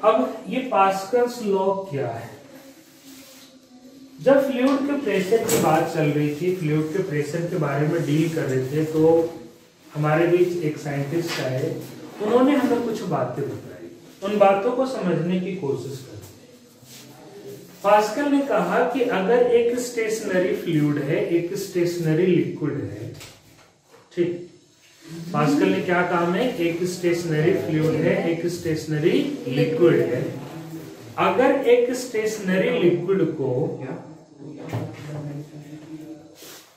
अब ये Pascal's law क्या है? जब फ्लूइड के प्रेशर की बात चल रही थी, फ्लूइड के प्रेशर के बारे में डील कर रहे थे, तो हमारे बीच एक साइंटिस्ट आए, उन्होंने हमें कुछ बातें बताई, उन बातों को समझने की कोशिश करें। पास्कल ने कहा कि अगर एक स्टेशनरी फ्लूइड है, एक स्टेशनरी लिक्विड है, ठीक, पास्कल ने क्या कहा है? एक स्टेशनरी फ्लूइड है, एक स्टेशनरी लिक्विड है। अगर एक स्टेशनरी लिक्विड को,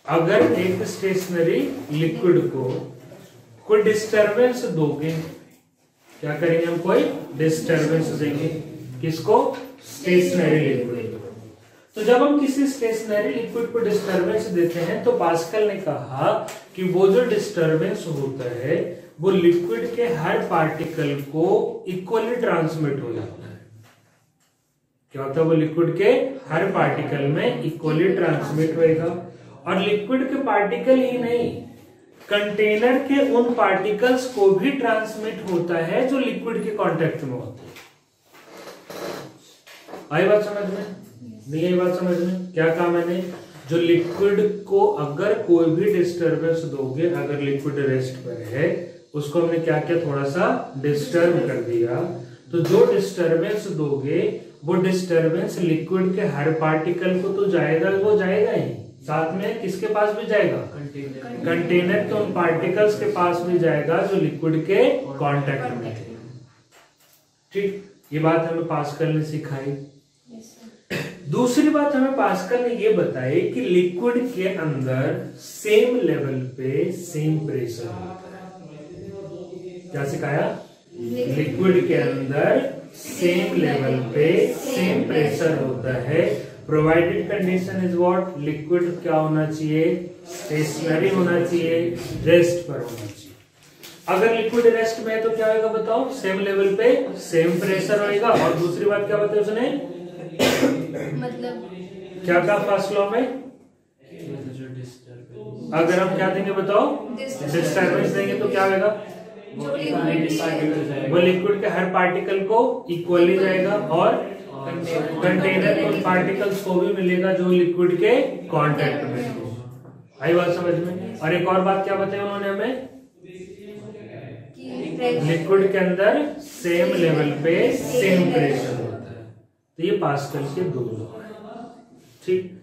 अगर एक स्टेशनरी लिक्विड को कोई डिस्टरबेंस दोगे, क्या करेंगे हम? कोई डिस्टरबेंस देंगे। किसको? Stationary liquid. तो जब हम किसी स्टेशनरी लिक्विड को डिस्टरबेंस देते हैं तो पास्कल ने कहा कि वो जो डिस्टरबेंस होता है वो लिक्विड के हर पार्टिकल को इक्वली ट्रांसमिट हो जाता है। क्या होता है? वो लिक्विड के हर पार्टिकल में इक्वली ट्रांसमिट होएगा। और लिक्विड के पार्टिकल ही नहीं, कंटेनर के उन पार्टिकल्स को भी ट्रांसमिट होता है जो लिक्विड के कांटेक्ट में होते हैं। आई बात समझ में? नहीं आई बात समझ में? क्या कहा मैंने? जो लिक्विड को अगर कोई भी डिस्टरबेंस दोगे, अगर लिक्विड रेस्ट पर है, उसको हमने क्या किया? थोड़ा सा डिस्टर्ब कर दिया। तो जो डिस्टरबेंस दोगे वो डिस्टरबेंस लिक्विड के हर पार्टिकल को तो जाएगा, वो जाएगा ही, साथ में किसके पास भी जाएगा? कंटेनर के उन पार्टिकल्स के पास भी जाएगा जो लिक्विड के कांटेक्ट में थे। ठीक, ये बात हमें पास्कल ने सिखाई। दूसरी बात हमें पास्कल ने ये बताई कि लिक्विड के अंदर सेम लेवल पे सेम प्रेशर होता है। क्या सिखाया? लिक्विड के अंदर सेम लेवल पे सेम प्रेशर होता है, provided condition is what? Liquid क्या होना चाहिए? स्टेशनरी होना चाहिए, रेस्ट पर होना चाहिए। अगर लिक्विड रेस्ट में है तो क्या होगा बताओ? सेम लेवल पे सेम प्रेशर होगा। और दूसरी बात क्या बताई उसने? मतलब क्या कहा फर्स्ट लॉ में? अगर हम क्या देंगे बताओ? डिस्टर्बेंस देंगे तो क्या होगा? वो लिक्विड के हर पार्टिकल को इक्वली जाएगा और कंटेनर के पार्टिकल्स को भी मिलेगा जो लिक्विड के कांटेक्ट में हो। आई बात समझ में? और एक और बात क्या बताई उन्होंने हमें? लिक्विड के अंदर सेम लेवल पे सेम प्रेशर होता है। तो ये पास्कल के दो लॉ है। ठीक,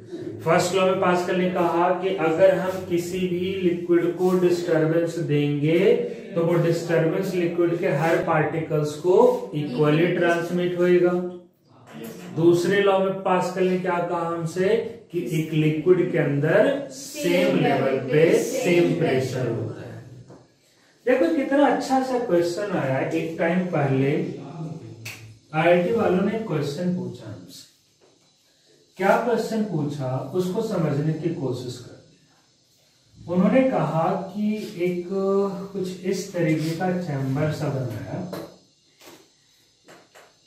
फर्स्ट लॉ में पास्कल ने कहा कि अगर हम किसी भी लिक्विड को डिस्टरबेंस देंगे तो वो डिस्टरबेंस लिक्विड के हर पार्टिकल्स को इक्वली ट्रांसमिट होएगा। दूसरे लॉ में पास्कल ने क्या कहा हमसे कि एक लिक्विड के अंदर सेम लेवल पे सेम प्रेशर होता है। देखो कितना अच्छा सा क्वेश्चन आया। एक टाइम पहले आईआईटी वालों ने क्वेश्चन पूछा हमसे। क्या क्वेश्चन पूछा उसको समझने की कोशिश कर। उन्होंने कहा कि एक कुछ इस तरीके का चैम्बर सा बनाया,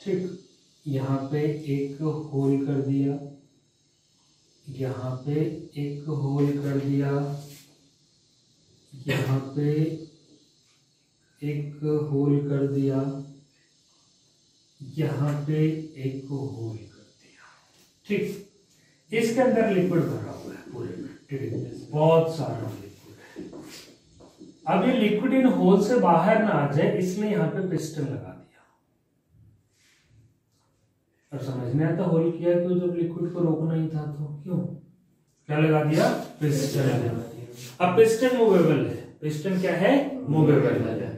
ठीक, यहाँ पे एक होल कर दिया, यहाँ पे एक होल कर दिया, यहाँ पे एक होल कर दिया, यहाँ पे एक होल कर दिया। ठीक, इसके अंदर लिक्विड भरा हुआ है पूरे में, ठीक, बहुत सारा लिक्विड है। अब ये लिक्विड इन होल से बाहर ना आ जाए इसलिए यहाँ पे पिस्टन लगा दिया। और समझ में आता होल किया क्यों? जब लिक्विड को रोकना ही था तो क्यों क्या लगा दिया? पिस्टन लगा दिया। अब पिस्टन मूवेबल है। पिस्टन क्या है? मूवेबल है।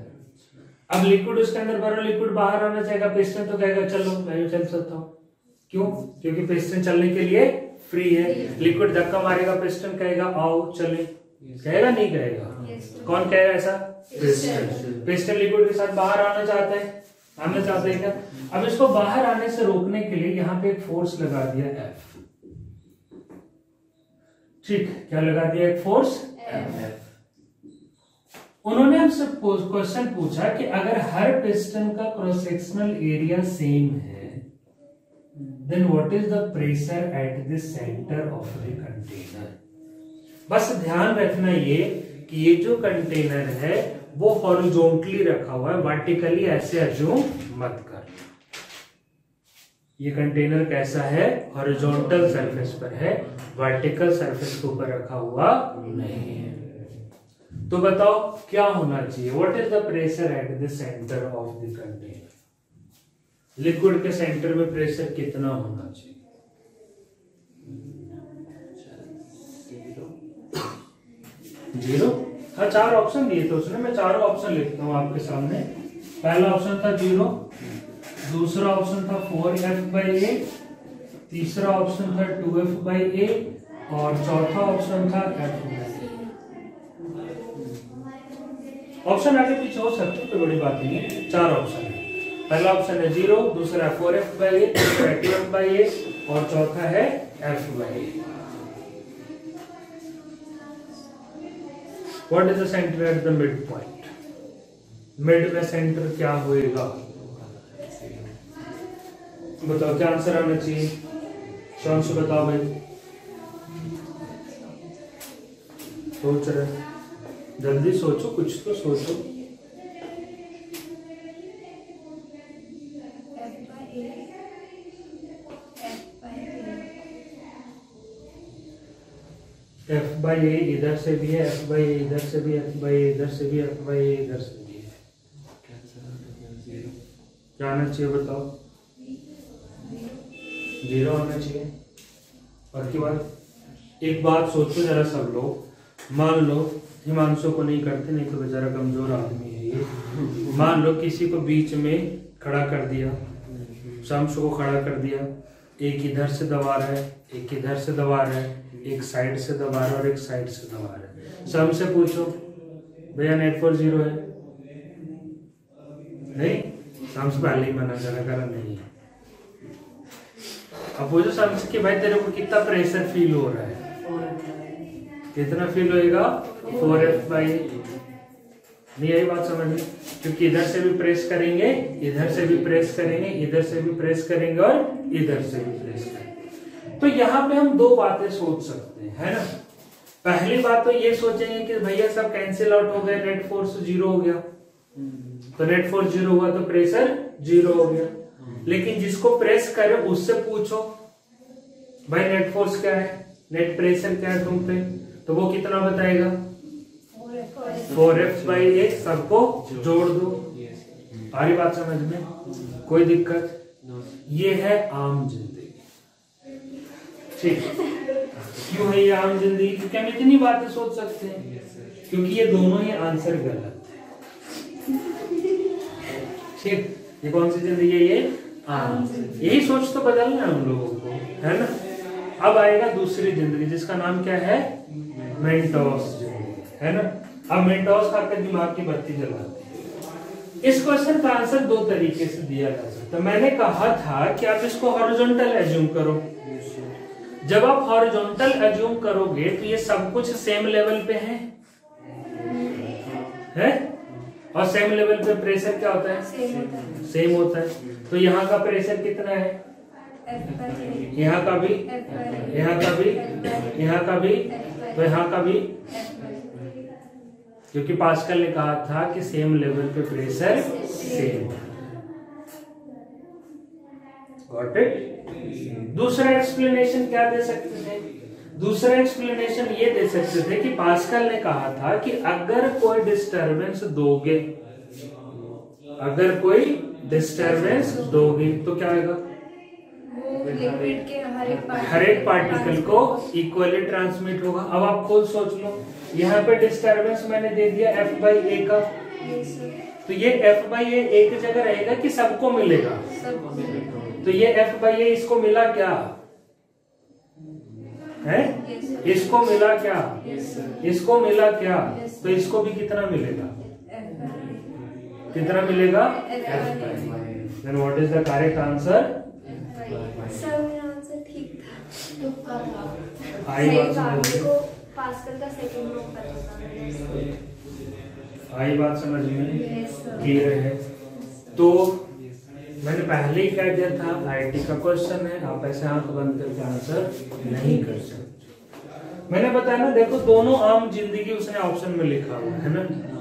अब लिक्विड उसके अंदर भरा, लिक्विड बाहर आना चाहेगा, पिस्टन तो कहेगा चलो मैं भी चल सकता हूँ। क्यों? क्योंकि पिस्टन चलने के लिए फ्री है। लिक्विड धक्का मारेगा, पिस्टन कहेगा आओ चले, कहेगा नहीं कहेगा? कौन कहेगा ऐसा? पिस्टन। पिस्टन लिक्विड के साथ बाहर आना चाहता है, आना चाहते हैं क्या? अब इसको बाहर आने से रोकने के लिए यहाँ पे एक फोर्स लगा दिया F। ठीक, क्या लगा दिया? एक फोर्स F। उन्होंने हमसे क्वेश्चन पूछा कि अगर हर पिस्टन का क्रॉस सेक्शनल एरिया सेम है then what is the pressure at the center of the container. बस ध्यान रखना ये कि ये जो कंटेनर है वो हॉरिजॉन्टली रखा हुआ है, वर्टिकली ऐसे अज्यूम मत कर। ये कंटेनर कैसा है, हॉरिजॉन्टल सरफेस पर है, वर्टिकल सरफेस के ऊपर रखा हुआ नहीं है। तो बताओ क्या होना चाहिए, what is the pressure at the center of the container. Liquid के सेंटर में प्रेशर कितना होना चाहिए? जीरो। हाँ, 4 ऑप्शन दिए थे उसने, मैं चारों ऑप्शन लिखता हूँ आपके सामने। पहला ऑप्शन था 0, दूसरा ऑप्शन था 4F/A, तीसरा ऑप्शन था 2F/A और चौथा ऑप्शन था F/A। ऑप्शन आगे पीछे हो सकते, कोई बड़ी बात नहीं है, 4 ऑप्शन है। पहला ऑप्शन है 0, दूसरा 4F/A, तीसरा 2F/A और चौथा है F/A। What is the center at the midpoint? Mid में सेंटर क्या होएगा? बताओ क्या आंसर आना चाहिए? शाम से बताओ भाई, सोच रहे, जल्दी सोचो, कुछ तो सोचो। F/A इधर से भी है, F/A इधर से भी, F/A इधर से भी, F/A इधर से भी है। क्या आना चाहिए बताओ? 0 आना चाहिए। और की बात, एक बात सोचो जरा सब लोग, मान लो हिमांशु को नहीं करते, नहीं तो बेचारा कमजोर आदमी है ये। मान लो किसी को बीच में खड़ा कर दिया, शम्स को खड़ा कर दिया, एक इधर से दबा रहा है, एक इधर से दबा रहा है, एक साइड से दबा रहा है और एक साइड से दबा रहा है। शम्स से पूछो भैया नेट फोर्स 0 है? नहीं, शम्स पहले ही मना करा नहीं। अब पूछो शम्स कि भाई तेरे को कितना प्रेशर फील हो रहा है? कितना फील होएगा? 4F/A। नहीं यही बात समझ में, क्योंकि इधर से भी प्रेस करेंगे, इधर से भी प्रेस करेंगे, इधर से भी प्रेस करेंगे और इधर से भी प्रेस करेंगे। तो यहाँ पे हम 2 बातें सोच सकते हैं, है ना। पहली बात तो ये सोचेंगे कि भैया सब कैंसिल आउट हो गए, नेट फोर्स 0 हो गया, तो नेट फोर्स 0 हुआ तो प्रेशर 0 हो गया। लेकिन जिसको प्रेस करे उससे पूछो भाई नेट फोर्स क्या है, नेट प्रेशर क्या है तुम पे, तो वो कितना बताएगा? 4F/A। सबको जोड़ दो। आ रही बात समझ में? कोई दिक्कत? ये है आम जिंदगी, ठीक। क्यों है ये आम जिंदगी? क्योंकि हम इतनी बातें सोच सकते हैं, क्योंकि ये दोनों ही आंसर गलत है, ठीक। ये कौन सी जिंदगी है? ये आम। यही सोच तो बदलना है हम लोगों को, है ना। अब आएगा दूसरी जिंदगी जिसका नाम क्या है? मेंटोस जिंदगी, है ना। अब मेंटोस खाकर दिमाग की बत्ती जलाते हैं। इस क्वेश्चन का आंसर 2 तरीके से दिया जा सकता है। मैंने कहा था कि आप इसको हॉरिजॉन्टल एज्यूम करो। जब आप हॉरिजॉन्टल एज्यूम करोगे तो ये सब कुछ सेम लेवल पे है? और सेम लेवल पे प्रेशर क्या होता है? सेम होता है। तो यहाँ का प्रेशर कितना है? यहाँ का भी, यहाँ का भी, यहाँ का भी, तो यहाँ का भी, क्योंकि पास्कल ने कहा था कि सेम लेवल पे प्रेशर सेम। Got it? दूसरा एक्सप्लेनेशन क्या दे सकते थे? दूसरा एक्सप्लेनेशन ये दे सकते थे कि पास्कल ने कहा था कि अगर कोई डिस्टरबेंस दोगे, अगर कोई डिस्टरबेंस दोगे तो क्या होगा? लिक्विड के हर एक पार्टिकल को इक्वली ट्रांसमिट होगा। अब आप खुद सोच लो, यहाँ पे डिस्टरबेंस मैंने दे दिया F/A का, तो ये F/A एक जगह रहेगा कि सबको मिलेगा? तो ये F/A इसको मिला क्या है? इसको मिला क्या? इसको मिला क्या? तो इसको भी कितना मिलेगा? कितना मिलेगा? Then what is the correct answer? Answer ठीक था। आई बात समझ में? पास्कल का सेकंड लॉ पता था। आई बात समझ में? क्लियर है? तो मैंने पहले ही कह दिया था आईटी का क्वेश्चन है, आप ऐसे आंख बंद करके आंसर नहीं कर सकते। मैंने बताया ना, देखो दोनों आम जिंदगी उसने ऑप्शन में लिखा हुआ है ना।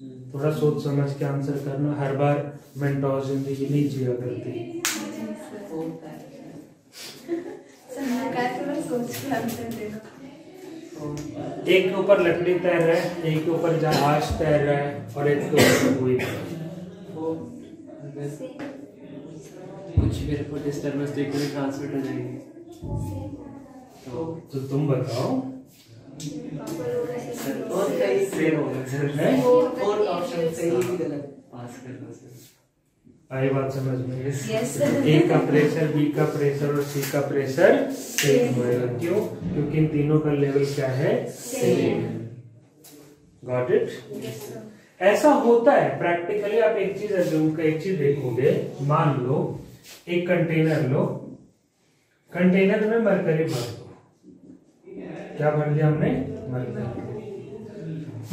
थोड़ा सोच समझ के आंसर करना, हर बार मेंटोर जिंदगी नहीं जिया करती। थोड़ा सोच के आंसर देना। एक के ऊपर लकड़ी तैर रहा है, एक के ऊपर जहाज तैर रहा है और एक के ऊपर कोई कुछ मेरे को डिस्टर्बेंस देखने में ट्रांसमिट हो जाएगी। तो तुम बताओ। और कहीं सेम होगा सर, हैं? और ऑप्शन सही भी गलत। पास कर दो सर। आई बात समझ में? Yes. ए का प्रेशर, बी का प्रेशर और सी का प्रेशर सेम होएगा। क्यों? क्योंकि इन तीनों का लेवल क्या है? सेम। Got it? ऐसा होता है प्रैक्टिकली। आप एक चीज एक चीज देखोगे, मान लो एक कंटेनर लो, कंटेनर में मरकरी भर दो। क्या भर दिया हमने? मरकरी।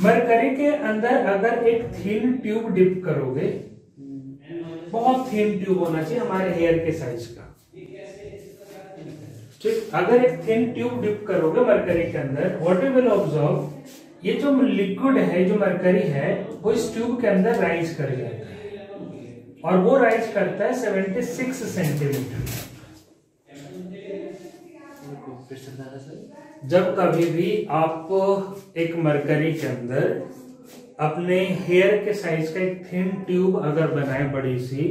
मरकरी के अंदर अगर एक थिन ट्यूब डिप करोगे, बहुत थिन ट्यूब होना चाहिए हमारे हेयर के साइज का, ठीक। अगर एक थिन ट्यूब डिप करोगे मरकरी के अंदर, व्हाट यू विल ऑब्जर्व, ये जो लिक्विड है, जो मरकरी है, वो इस ट्यूब के अंदर राइज कर जाता है और वो राइज करता है 76 सेंटीमीटर। जब कभी भी आप एक मरकरी के अंदर अपने हेयर के साइज का एक थिन ट्यूब अगर बनाए बड़ी सी,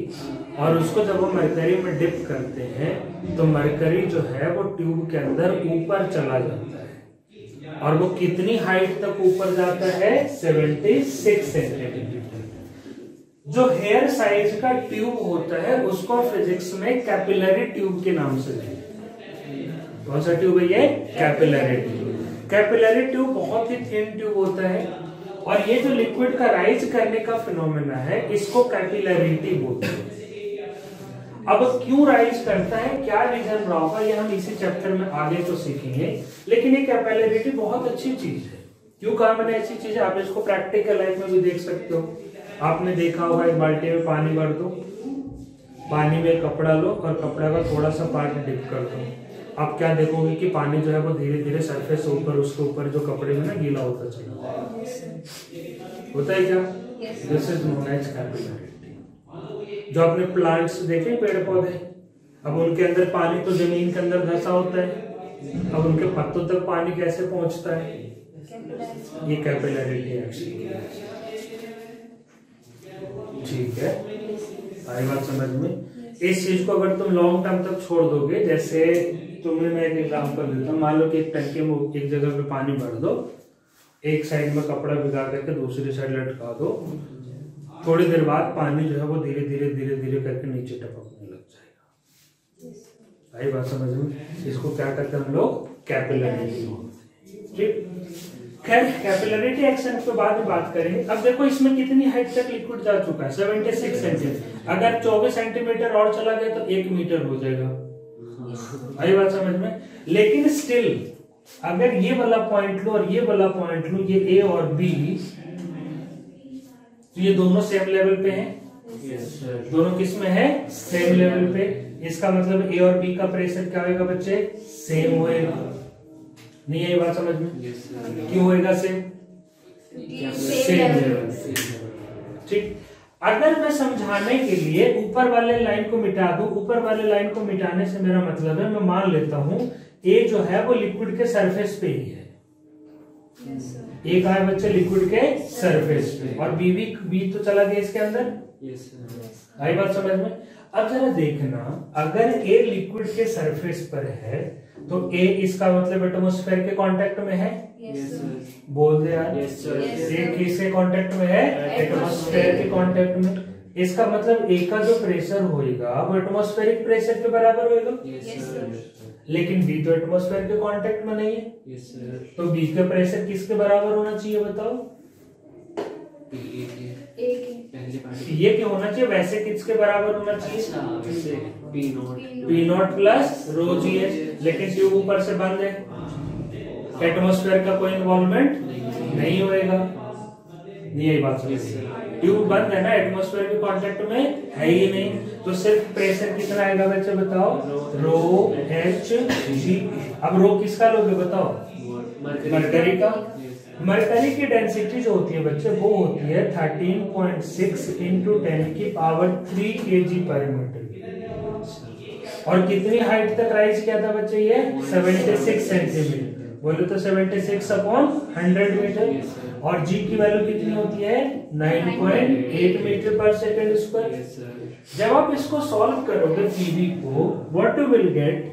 और उसको जब वो मरकरी में डिप करते हैं, तो मरकरी जो है वो ट्यूब के अंदर ऊपर चला जाता है। और वो कितनी हाइट तक ऊपर जाता है? 76 सेंटीमीटर। जो हेयर साइज का ट्यूब होता है उसको फिजिक्स में कैपिलरी ट्यूब के नाम से जानते हैं। कौन सा ट्यूब है ये? Capillary tube. कैपिलरी ट्यूब बहुत ही थिन ट्यूब होता है और ये जो लिक्विड का राइज करने का फिनोमेना है, इसको कैपिलरिटी बोलते हैं। अब क्यों राइज करता है, क्या रीजन रहा होगा, ये हम इसी चैप्टर में आगे तो सीखेंगे। लेकिन ये कैपिलरिटी बहुत अच्छी चीज है। क्यों कहा मैंने ऐसी चीज है? आप इसको प्रैक्टिकल लाइफ में भी देख सकते हो। आपने देखा होगा, एक बाल्टी में पानी भर दो, पानी में कपड़ा लो और कपड़ा का थोड़ा सा पार्ट डिप कर दो। आप क्या देखोगे कि पानी जो है वो धीरे धीरे सरफेस से ऊपर, उसके ऊपर जो कपड़े में ना गीला होता चला होता है क्या? This is known as capillarity. जो आपने प्लांट्स देखे, पेड़ पौधे, अब उनके अंदर पानी तो जमीन के अंदर धंसा होता है, अब उनके पत्तों तक पानी कैसे पहुंचता है? ये कैपिलरिटी एक्शन। ठीक है, आई बात समझ में? इस चीज को अगर तुम लॉन्ग टर्म तक छोड़ दोगे, जैसे तुम्हें मैं एक एग्जांपल देता हूँ, मान लो कि एक टंकी में एक जगह पे पानी भर दो, एक साइड में कपड़ा भिगा करके दूसरी साइड लटका दो, थोड़ी देर बाद पानी जो है वो धीरे धीरे धीरे धीरे करके नीचे टपकने लग जाएगा। आई बात समझ में? इसको क्या कहते हैं हम लोग? कैपिलरिटी। ठीक, खैर कैपिलरिटी एक्शन के बाद में बात करेंगे। अब देखो इसमें कितनी हाइट तक लिक्विड जा चुका है? 76 सेंटीमीटर। अगर 24 सेंटीमीटर और चला गया तो 1 मीटर हो जाएगा। आई बात समझ में? लेकिन स्टिल अगर ये वाला पॉइंट लो और ये वाला पॉइंट लो, ये ए और बी, तो ये दोनों सेम लेवल पे हैं। दोनों किस में है? सेम लेवल पे। इसका मतलब ए और बी का प्रेशर क्या होगा बच्चे? सेम होएगा। नहीं है ये बात समझ में? क्यों होएगा सेम? Same level. ठीक, अगर मैं समझाने के लिए ऊपर वाले लाइन को मिटा दूं, ऊपर वाले लाइन को मिटाने से मेरा मतलब है, मैं मान लेता हूं ए जो है वो लिक्विड के सरफेस पे ही है। ए कहा है बच्चे? लिक्विड के सरफेस पे। और बी तो चला गया इसके अंदर। आई बात समझ में? अब जरा देखना, अगर ए लिक्विड के सरफेस पर है तो ए इसका मतलब एटमॉस्फेयर के कांटेक्ट में है। बोल दे यार। ए किसके कांटेक्ट में है? एटमॉस्फेयर के कांटेक्ट में। इसका मतलब ए का जो प्रेशर होएगा वो एटमॉस्फेरिक प्रेशर के बराबर होएगा। लेकिन बी तो एटमॉस्फेयर के कांटेक्ट में नहीं है। तो बी का प्रेशर किसके बराबर होना चाहिए बताओ? ये क्या होना चाहिए? वैसे किसके बराबर होना चाहिए? P not plus rho ji H. लेकिन ट्यूब ऊपर से बंद है, एटमॉस्फेयर का कोई इन्वॉल्वमेंट नहीं होएगा। नहीं है बात समझ? ट्यूब बंद है ना, एटमॉस्फेयर के कांटेक्ट में है ही नहीं, तो सिर्फ प्रेशर कितना आएगा बच्चे बताओ? रो एच जी। अब रो किसका लोगे बताओ? मरकरी का। मरकरी की डेंसिटी जो होती है बच्चे वो होती है 13.6 इंटू 10 की पावर 3 kg पर मीटर। और कितनी हाइट तक राइज किया था बच्चे ये 76 सेंटीमीटर। बोलो तो 76 अपॉन 100 मीटर। और जी की वैल्यू कितनी होती है 9.8 मीटर पर सेकेंड स्क्वायर। जब आप इसको सॉल्व करोगे पीवी को, व्हाट यू विल गेट,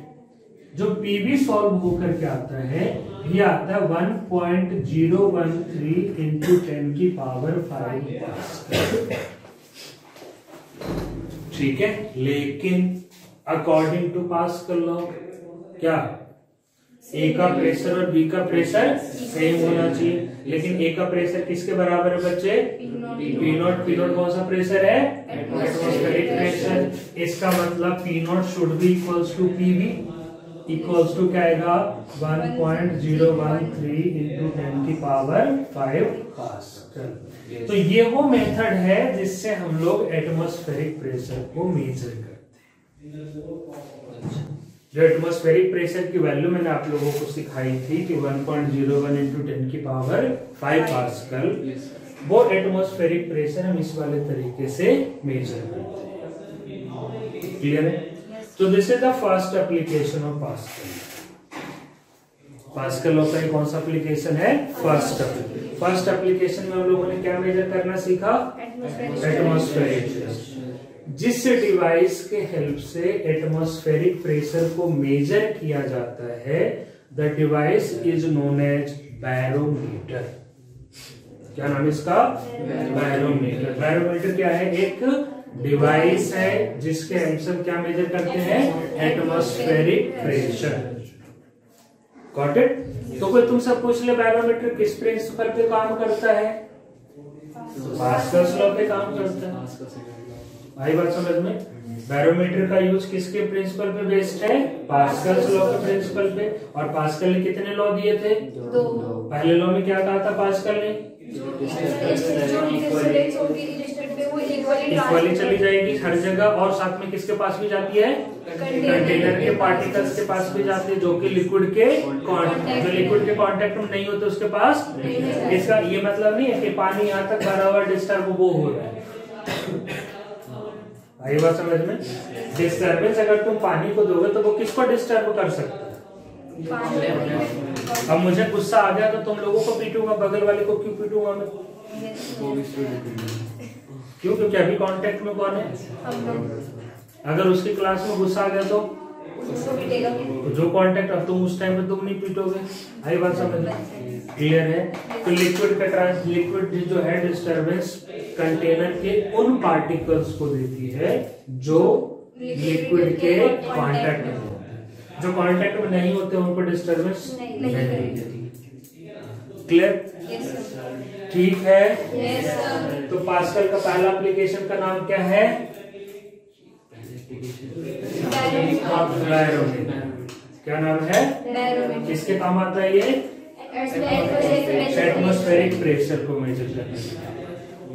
जो पीवी सॉल्व होकर के आता है ये आता है 1.013 इंटू 10 की पावर 5। ठीक है, लेकिन अकॉर्डिंग टू पास्कल लॉ क्या ए का प्रेशर और बी का प्रेशर सेम होना चाहिए। लेकिन ए का प्रेशर किसके बराबर है बच्चे, पी नॉट। पी नॉट कौन सा प्रेशर है, एटमॉस्फेरिक प्रेशर। इसका मतलब P not should be equals to PV, equals to क्या आएगा 1.013 इंटू 10 की पावर 5 पास्कल। तो ये वो मेथड है जिससे हम लोग एटमॉस्फेरिक प्रेशर को मेजर करते हैं। जो एटमॉस्फेरिक प्रेशर की वैल्यू मैंने आप लोगों को सिखाई थी कि 1.01 इंटू 10 की पावर 5 पास्कल, वो एटमॉस्फेरिक प्रेशर हम इस वाले तरीके से मेजर करते हैं। क्लियर है? तो this is the first application of pascal. Pascal law का कौन सा एप्लीकेशन है, फर्स्ट एप्लीकेशन में हम लोगों ने क्या मेजर करना सीखा, एटमॉस्फेरिक प्रेशर। जिस डिवाइस के हेल्प से एटमॉस्फेरिक प्रेशर को मेजर किया जाता है, the device is known as barometer. क्या नाम इसका, बैरोमीटर। बैरोमीटर क्या है, एक डिवाइस है जिसके हेल्प से हम क्या मेजर करते हैं, एटमॉस्फेरिक प्रेशर। Got it? तो कोई तुमसे पूछ ले बैरोमीटर किस प्रिंसिपल पे काम करता है, पास्कल्स लॉ पे काम करता है। आई बात समझ में? बैरोमीटर का यूज किसके प्रिंसिपल पे बेस्ड है, पास्कल्स लॉ के प्रिंसिपल पे। और पास्कल ने कितने लॉ दिए थे, 2। पहले लॉ में क्या कहा था पास्कल ने, इक्वली चली जाएगी हर जगह, और साथ में किसके पास भी जाती है, कंटेनर के पार्टिकल्स के पास भी जाती है, जो कि लिक्विड के जो लिक्विड के कांटेक्ट में नहीं होते उसके पास। इसका ये मतलब नहीं है कि पानी यहाँ तक भरा हुआ डिस्टर्ब वो हो रहा है। आई बात समझ में? डिस्टर्बेंस अगर तुम पानी को दोगे तो वो किसको डिस्टर्ब कर सकता है। अब मुझे गुस्सा आ गया तो तुम लोगों को पीटूंगा, बगल वाले को क्यों पीटूंगा मैं, क्यों? क्योंकि अभी कांटेक्ट में कौन है, अगर उसकी क्लास में गुस्सा आ गया तो जो कांटेक्ट, अब तुम उस टाइम पे तुम नहीं पीटोगे। आई बात समझ में? क्लियर है? तो लिक्विड जो है डिस्टर्बेंस कंटेनर के उन पार्टिकल्स को देती है जो लिक्विड के कांटेक्ट में होते हैं। जो कांटेक्ट में नहीं होते उनको डिस्टर्बेंस नहीं देती। क्लियर? ठीक है। तो पास्कल का पहला एप्लीकेशन का नाम क्या है, बैरोमीटर। क्या नाम है, किसके काम आता है ये, एटमॉस्फेरिक प्रेशर को मेजर करने के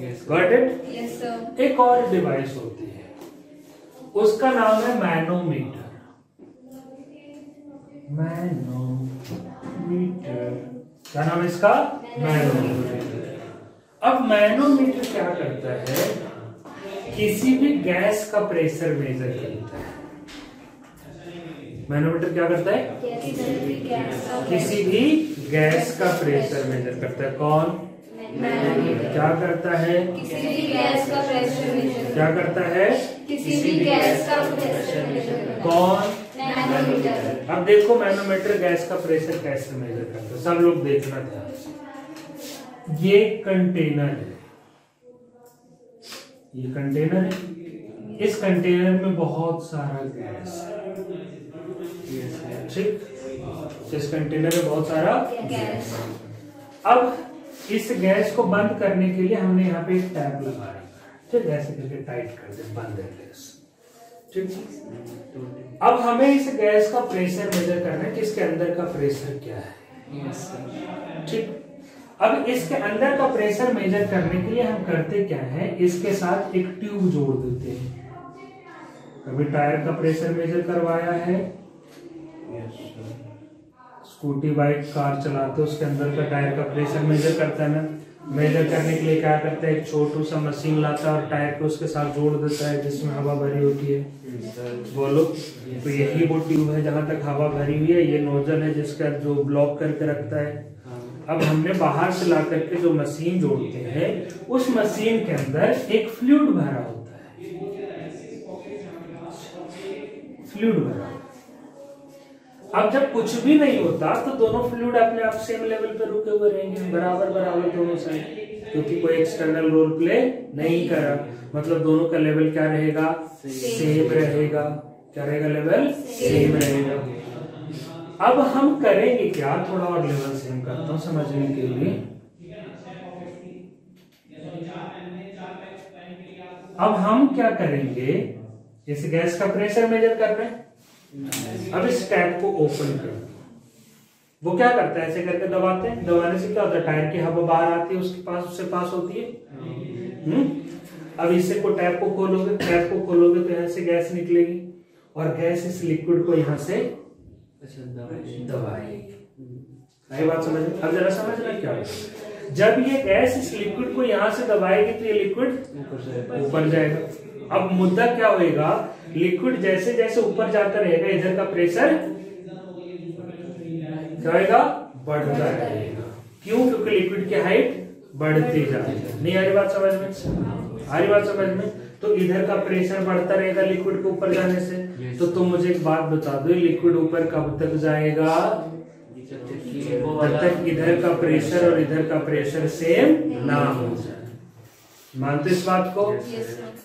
लिए। Got it? एक और डिवाइस होती है, उसका नाम है मैनोमीटर। क्या नाम है इसका, मैनोमीटर। अब मैनोमीटर क्या करता है, किसी भी गैस का प्रेशर मेजर करता है। मैनोमीटर क्या करता है, किसी भी गैस का प्रेशर मेजर करता है। कौन, क्या करता है, किसी भी गैस का प्रेशर मेजर, क्या करता है, किसी भी गैस का प्रेशर मेजर। कौन, मैनोमीटर। अब देखो मैनोमीटर गैस का प्रेशर कैसे मेजर करता है, सब लोग देखना ध्यान से। ये कंटेनर है, ये कंटेनर है, इस कंटेनर में बहुत सारा गैस है। ठीक, इस कंटेनर में बहुत सारा गैस। अब इस गैस को बंद करने के लिए हमने यहाँ पे एक टैप लगा रखा है। ठीक, ऐसे करके टाइट कर दे, बंद है गैस। ठीक, अब हमें इस गैस का प्रेशर मेजर करना है कि इसके अंदर का प्रेशर क्या है। ठीक, अब इसके अंदर का प्रेशर मेजर करने के लिए हम करते क्या है, इसके साथ एक ट्यूब जोड़ देते हैं। कभी टायर का प्रेशर मेजर करवाया है, स्कूटी बाइक कार चलाते उसके अंदर का टायर का प्रेशर मेजर करता है ना, मेजर करने के लिए क्या करता है, एक छोटू सा मशीन लाता है और टायर को उसके साथ जोड़ देता है जिसमें हवा भरी होती है। बोलो। तो यही वो ट्यूब है जहां तक हवा भरी हुई है, ये नोजल है जिसका जो ब्लॉक करके रखता है। अब हमने बाहर से ला करके जो मशीन जोड़ते हैं उस मशीन के अंदर एक फ्लूइड भरा होता है, फ्लूइड भरा। अब जब कुछ भी नहीं होता तो दोनों फ्लूइड अपने आप सेम लेवल पे रुके हुए रहेंगे, बराबर बराबर दोनों साइड, क्योंकि कोई एक्सटर्नल रोल प्ले नहीं कर रहा। मतलब दोनों का लेवल क्या रहेगा, सेम रहेगा। क्या रहेगा, लेवल सेम रहेगा। अब हम करेंगे क्या, थोड़ा और लेवल सेम करता हूं समझने के लिए। अब हम क्या करेंगे, इस गैस का प्रेशर मेजर कर रहे हैं। अब इस टैप को ओपन कर दो। वो क्या करता है, ऐसे करके दबाते हैं, दबाने से क्या होता है, टायर की हवा बाहर आती है, उसके पास उससे पास होती है। अब इससे को टैप को खोलोगे, टैप को खोलोगे तो यहाँ से गैस निकलेगी और गैस इस लिक्विड को यहाँ से दबाएगी। आई बात समझ में? अब जरा समझना क्या होगा, जब ये गैस इस लिक्विड को यहाँ से दबाएगी तो ये लिक्विड ऊपर जाएगा। अब मुद्दा क्या होएगा, लिक्विड जैसे जैसे ऊपर जाता रहेगा इधर का प्रेशर क्या होगा, बढ़ता रहेगा। क्यों, क्योंकि लिक्विड की हाइट बढ़ती जाती है। नहीं आ रही बात समझ में? आ रही बात समझ में? तो इधर का प्रेशर बढ़ता रहेगा लिक्विड के ऊपर जाने से। तो तुम मुझे एक बात बता दो, लिक्विड ऊपर कब तक जाएगा, जब तक इधर का प्रेशर और इधर का प्रेशर सेम ना हो जाए। मानते इस बात को?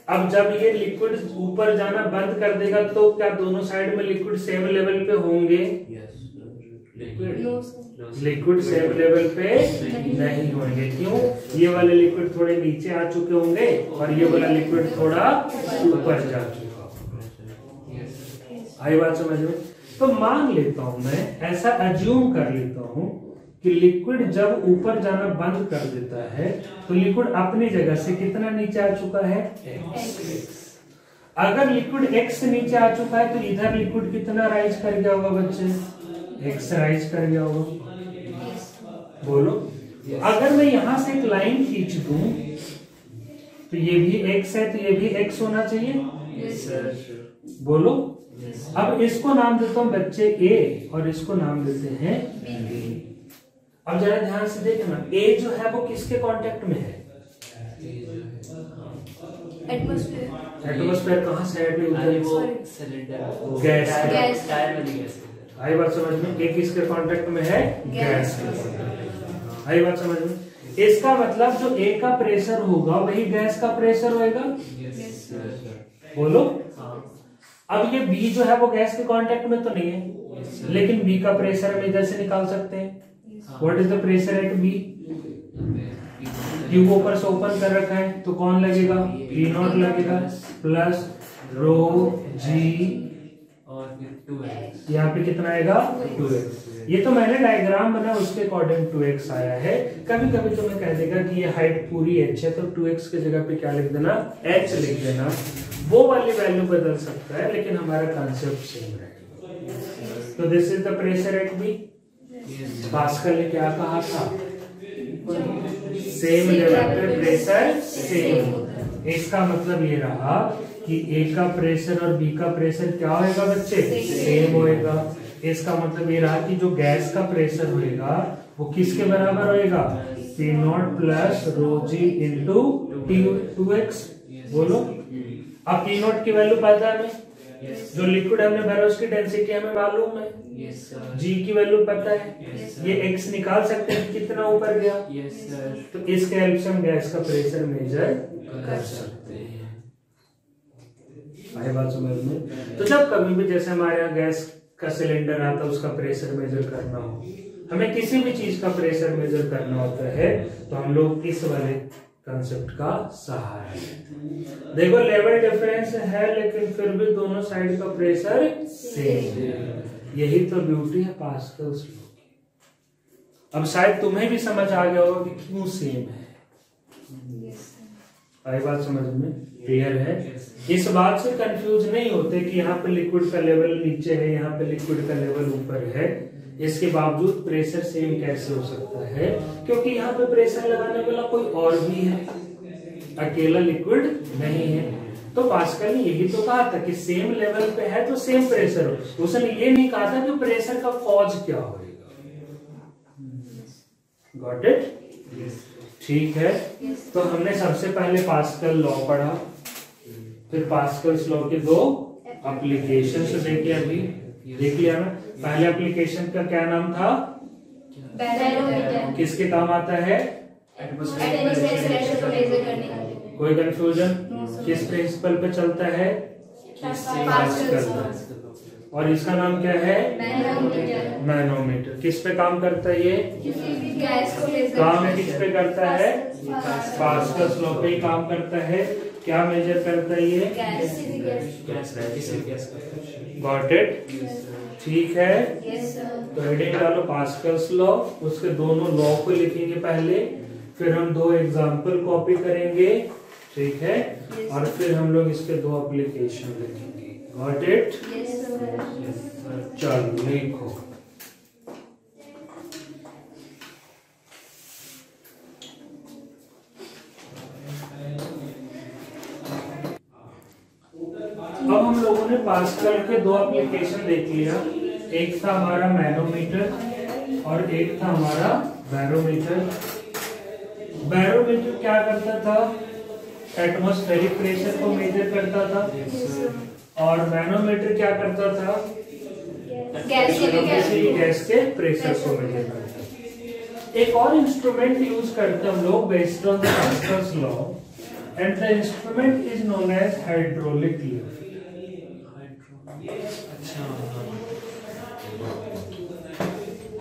अब जब ये लिक्विड ऊपर जाना बंद कर देगा तो क्या दोनों साइड में लिक्विड सेम लेवल पे होंगे? लिक्विड सेम लेवल पे नहीं होंगे। क्यों? ये वाले लिक्विड थोड़े नीचे आ चुके होंगे और ये वाला लिक्विड थोड़ा ऊपर जा चुका होगा। आई बात समझ में? तो मान लेता हूं मैं, ऐसा अज्यूम कर लेता हूं कि लिक्विड जब ऊपर जाना बंद कर देता है तो लिक्विड अपनी जगह से कितना नीचे आ चुका है, x। अगर लिक्विड x से नीचे आ चुका है तो इधर लिक्विड कितना राइज कर गया होगा बच्चे, x राइज कर गया होगा। बोलो। अगर मैं यहां से एक लाइन खींच दूं तो ये भी x है तो ये भी x होना चाहिए। बोलो। अब इसको नाम देता हूं बच्चे a और इसको नाम देते हैं b। अब जरा ध्यान से देखना, A जो है वो किसके कांटेक्ट में है, एटमॉस्फेयर। कहां से है, गैस। आई बात समझ में? A किसके कांटेक्ट में है, गैस के। आई बात समझ में? इसका मतलब जो A का प्रेशर होगा वही गैस का प्रेशर होगा। बोलो। अब ये B जो है वो गैस के कांटेक्ट में तो नहीं है, लेकिन B का प्रेशर हम इधर से निकाल सकते हैं। What is the pressure at B? Tube ऊपर से ओपन कर रखा है तो कौन लगेगा, P नॉट लगेगा प्लस रो जी और 2x। यहाँ पे कितना आएगा, 2x। ये तो मैंने डायग्राम बना उसके अकॉर्डिंग 2x आया है। कभी कभी तो मैं कह देगा कि ये हाइट पूरी h है तो 2x के जगह पे क्या लिख देना, h लिख देना। वो वाली वैल्यू बदल सकता है लेकिन हमारा कंसेप्ट सेम रहेगा। तो this is the pressure at B. Pascal ने क्या कहा था, सेम लेवल पे प्रेशर सेम। इसका मतलब ये रहा कि A का प्रेशर और B का प्रेशर क्या होएगा बच्चे, सेम होएगा। इसका मतलब ये रहा कि जो गैस का प्रेशर होएगा वो किसके बराबर होएगा, P not plus rho g into 2x। बोलो। अब P नॉट की वैल्यू पता है हमें, जो लिक्विड हमने भरा उसकी डेंसिटी हमें मालूम है, G की वैल्यू पता है, ये x निकाल सकते हैं कितना ऊपर गया। तो इसके हेल्प से हम गैस का प्रेशर मेजर कर सकते हैं। आई बात समझ में? तो जब कभी भी जैसे हमारे यहाँ गैस का सिलेंडर आता है उसका प्रेशर मेजर करना हो, हमें किसी भी चीज का प्रेशर मेजर करना होता है तो हम लोग इस वाले कंसेप्ट का सहारा लेते हैं। देखो लेवल डिफरेंस है लेकिन फिर भी दोनों साइड का प्रेशर सेम है। यही तो ब्यूटी है पास्कल्स लॉ की। अब शायद तुम्हें भी समझ आ गया होगा कि क्यों सेम है। आई बात समझ में? क्लियर है? इस बात से कंफ्यूज नहीं होते कि यहाँ पे लिक्विड का लेवल नीचे है, यहाँ पे लिक्विड का लेवल ऊपर है, इसके बावजूद प्रेशर सेम कैसे हो सकता है? क्योंकि यहाँ पे प्रेशर लगाने वाला कोई और भी है, अकेला लिक्विड नहीं है। तो पास्कल ने यही तो कहा था कि सेम लेवल पे है तो सेम प्रेशर हो। उसने ये नहीं कहा था कि प्रेशर का कॉज क्या होगा। Got it? ठीक है। तो हमने सबसे पहले पास्कल लॉ पढ़ा, फिर पास्कल्स लॉ के दो एप्लीकेशन देखे, अभी देख लिया ना। पहले एप्लीकेशन का क्या नाम था? बैरोमीटर। किसके काम आता है? एटमॉस्फेरिक प्रेशर को मेजर करने के लिए। कोई कंफ्यूजन? किस प्रिंसिपल पे चलता है? पास्कल। और इसका नाम क्या है? मैनोमीटर। मैनोमीटर। किस पे काम करता है ये? किसी भी गैस को मेजर काम है किस पे करता है? पास्कल्स लॉ पे ही काम करता है। क्या मेजर करता है ये? गैस। Got it? ठीक है। Yes sir. तो हेडिंग डालो पास्कल्स लॉ, उसके दोनों लॉ को लिखेंगे पहले, फिर हम दो एग्जाम्पल कॉपी करेंगे, ठीक है, और फिर हम लोग इसके दो एप्लीकेशन लिखेंगे। Got it? Yes sir. चलो लिखो। अब हम लोगों ने पास्कल के दो एप्लीकेशन देख लिया, एक था हमारा मैनोमीटर और एक था हमारा बैरोमीटर। बैरोमीटर क्या करता था? एटमॉस्फेरिक प्रेशर को मेजर करता था, और मैनोमीटर क्या करता था? गैस के प्रेशर को मेजर करता था। एक और इंस्ट्रूमेंट यूज करते हम लोग based on the Pascal's law, and the instrument is known as hydraulic lift.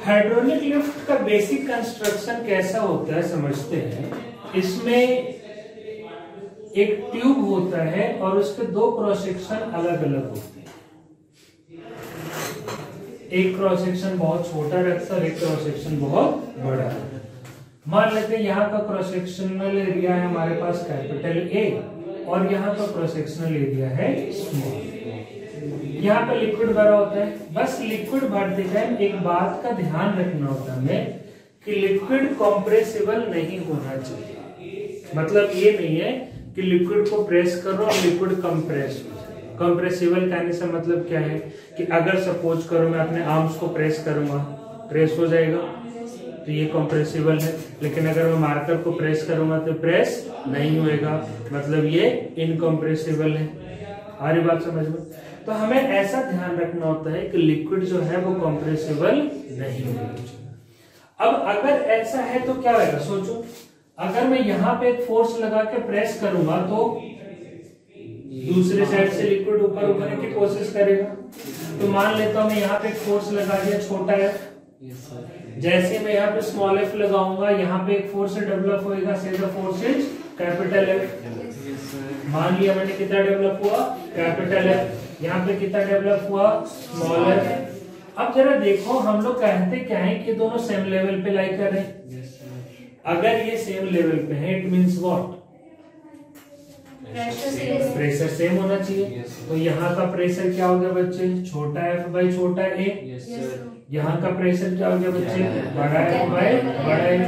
Hydraulic lift का बेसिक कंस्ट्रक्शन कैसा होता है समझते हैं। इसमें एक ट्यूब होता है और उसके दो क्रॉस सेक्शन अलग अलग होते हैं। एक क्रॉस सेक्शन बहुत छोटा रहता है और एक क्रॉस सेक्शन बहुत बड़ा है। मान लेते हैं यहाँ का क्रॉस सेक्शनल एरिया है हमारे पास कैपिटल ए, और यहाँ का क्रॉस सेक्शनल एरिया है स्मॉल। यहाँ पे लिक्विड भरा होता है। बस लिक्विड भरते टाइम एक बात का ध्यान रखना होता है हमें कि लिक्विड कॉम्प्रेसिबल नहीं होना चाहिए। मतलब ये नहीं है कि लिक्विड को प्रेस करो और लिक्विड कंप्रेस हो जाए। कंप्रेसिबल कहने से मतलब क्या है कि अगर सपोज करो मैं अपने आर्म्स को प्रेस करूंगा, प्रेस हो जाएगा, तो ये कंप्रेसिबल है। लेकिन अगर मैं मार्कर को प्रेस करूंगा तो प्रेस नहीं होएगा, मतलब ये इनकम्प्रेसिबल है। आ रही बात समझ में? तो हमें ऐसा ध्यान रखना होता है कि लिक्विड जो है वो कंप्रेसिबल नहीं होना चाहिए। अब अगर ऐसा है तो क्या होगा? सोचो, अगर मैं यहाँ पे एक फोर्स लगा के प्रेस करूंगा तो दूसरे साइड से लिक्विड ऊपर उठने की कोशिश करेगा। तो मान लेता हूं मैं यहाँ पे एक फोर्स लगा दिया छोटा है, जैसे मैं यहाँ पे स्मॉल एफ लगाऊंगा यहाँ पे एक फोर्स डेवलप होएगा, से the force is capital F. मान लिया मैंने कितना डेवलप हुआ? Capital F. यहाँ पे कितना डेवलप हुआ? Small F. अब जरा देखो, हम लोग कहते क्या है कि दोनों सेम लेवल पे लाई कर रहे हैं। अगर ये सेम लेवल पे है it means what? Pressure same होना चाहिए। तो यहाँ का प्रेशर क्या हो गया बच्चे? छोटा एफ बाई छोटा ए। यहाँ का प्रेशर क्या हो गया बच्चे? बड़ा एफ बाई बड़ा ए।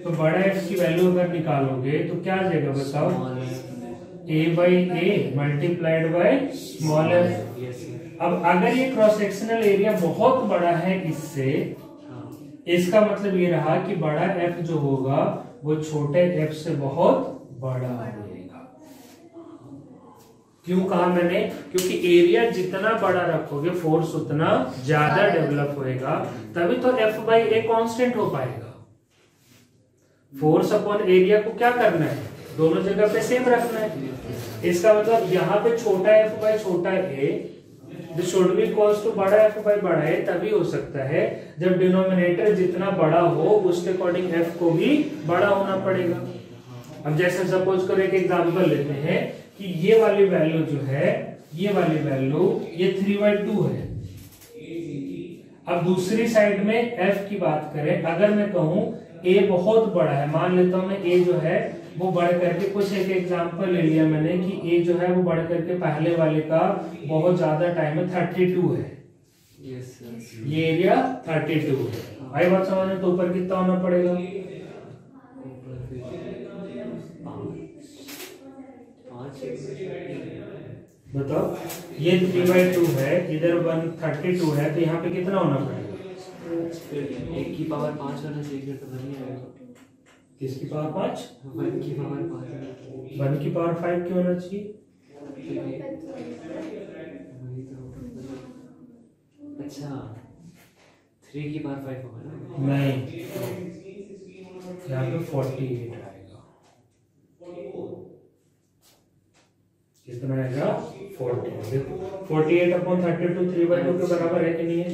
तो बड़ा एफ की वैल्यू अगर निकालोगे तो क्या आ जाएगा बताओ? A by A multiplied by small F. अब अगर ये क्रॉस सेक्शनल एरिया बहुत बड़ा है इससे, इसका मतलब ये रहा कि बड़ा एफ जो होगा वो छोटे एफ से बहुत बड़ा होगा। क्यों कहा मैंने? क्योंकि एरिया जितना बड़ा रखोगे फोर्स उतना ज्यादा डेवलप होएगा, तभी तो एफ बाई ए कांस्टेंट हो पाएगा। फोर्स अपॉन एरिया को क्या करना है? दोनों जगह पे सेम रखना है। इसका मतलब यहाँ पे छोटा एफ बाई छोटा ए शुड बी इक्वल्स टू बड़ा एफ बाई बड़ा ए तभी हो सकता है जब डिनोमिनेटर जितना बड़ा हो उसके अकॉर्डिंग एफ को भी बड़ा होना पड़ेगा। अब जैसे सपोज करो एक एग्जांपल लेते हैं कि ये वाली वैल्यू जो है, ये वाली वैल्यू ये 3/2 है। अब दूसरी साइड में एफ की बात करें, अगर मैं कहूं ए बहुत बड़ा है, मान लेता हूं मैं ए जो है वो बढ़ करके कुछ एक एग्जांपल ले लिया मैंने कि ए जो है वो बढ़ करके पहले वाले का बहुत ज्यादा टाइम है 32 है। Yes sir. ये एरिया 32 है। आई बात समझ में? तो ऊपर कितना होना पड़ेगा? बताओ, ये 3/2 है, इधर 132 है, तो यहाँ पे कितना होना पड़ेगा? एक की पावर 5 होना चाहिए तो बन ही आएगा। किसकी पावर 5? 1 की पावर 5 1 की पावर 5 क्यों होना चाहिए? अच्छा 3 की पावर 5 होगा ना? नहीं, यहाँ पे 48 आएगा। कितना आएगा? 48 अपॉन 32 3/2 के बराबर है कि नहीं है?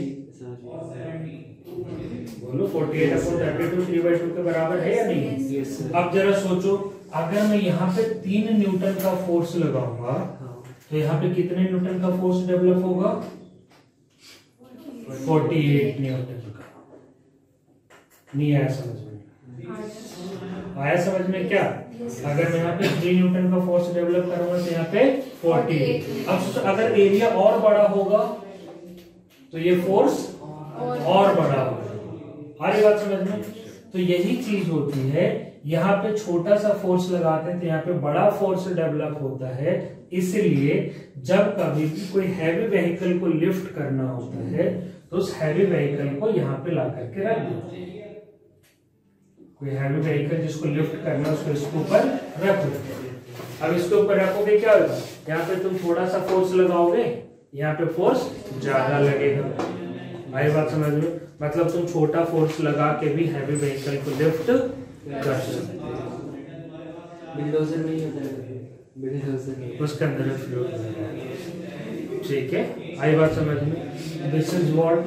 बोलो, 48 अपॉन 32 3/2 के बराबर है या नहीं है? Yes sir. अब जरा सोचो, अगर मैं यहाँ पे 3 न्यूटन का फोर्स लगाऊंगा तो यहाँ पे कितने न्यूटन का फोर्स डेवलप होगा? 48 न्यूटन का। नहीं आया समझ में? आया समझ में क्या? अगर मैं यहाँ पे 3 न्यूटन का फोर्स डेवलप करूंगा तो यहाँ पे 48। अब अगर एरिया और बड़ा होगा तो ये फोर्स और बड़ा होगा। आ रही बात समझ में? तो यही चीज होती है, यहाँ पे छोटा सा फोर्स लगाते हैं तो यहाँ पे बड़ा फोर्स डेवलप होता है। इसलिए जब कभी भी कोई हैवी व्हीकल को लिफ्ट करना होता है तो उस हैवी व्हीकल को यहाँ पे ला करके रख देते हैं। कोई हैवी व्हीकल जिसको लिफ्ट करना है उसको इसके ऊपर रख देते हैं। अब इसके ऊपर रखोगे क्या होगा? यहाँ पे तुम थोड़ा सा फोर्स लगाओगे, यहाँ पे फोर्स ज्यादा लगेगा। आई बात समझ में? मतलब तुम छोटा फोर्स लगा के भी हैवी व्हीकल को लिफ्ट कर सकते हो। बिल्डोजर नहीं होता है, बिल्डोजर उसके अंदर फ्लूइड। ठीक है, आई बात समझ में? This is what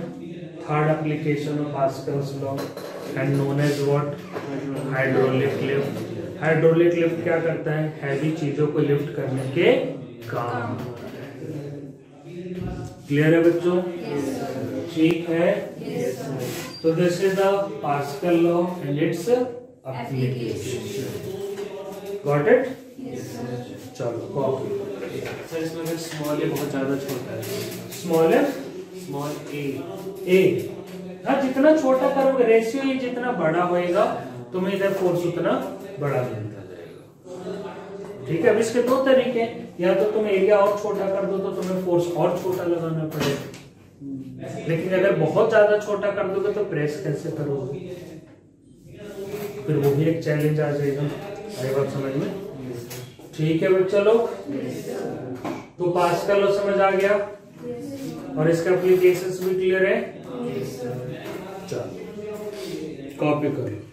third application of Pascal's law and known as what hydraulic lift. Hydraulic lift क्या करता है? हैवी चीजों को लिफ्ट करने के काम। क्लियर है बच्चों? ठीक है। तो this is the pascal law and its application. Got it? चलो कॉपी। सर इसमें अगर स्मॉल ए बहुत ज्यादा छोटा है, स्मॉल है, स्मॉल ए। हाँ, जितना छोटा करोगे रेशियो ये जितना बड़ा होएगा तुम्हें इधर फोर्स उतना बड़ा मिलता जाएगा। ठीक है। अब इसके दो तरीके हैं, या तो तुम एरिया और छोटा कर दो तो तुम्हें फोर्स और छोटा लगाना पड़ेगा, लेकिन अगर बहुत ज्यादा छोटा कर दोगे तो प्रेस कैसे करोगे? फिर वो भी एक चैलेंज आ जाएगा। आई बात समझ में? ठीक है बच्चा लोग, तो पास्कल लॉ समझ आ गया और इसका एप्लीकेशंस भी क्लियर है। चलो कॉपी करो।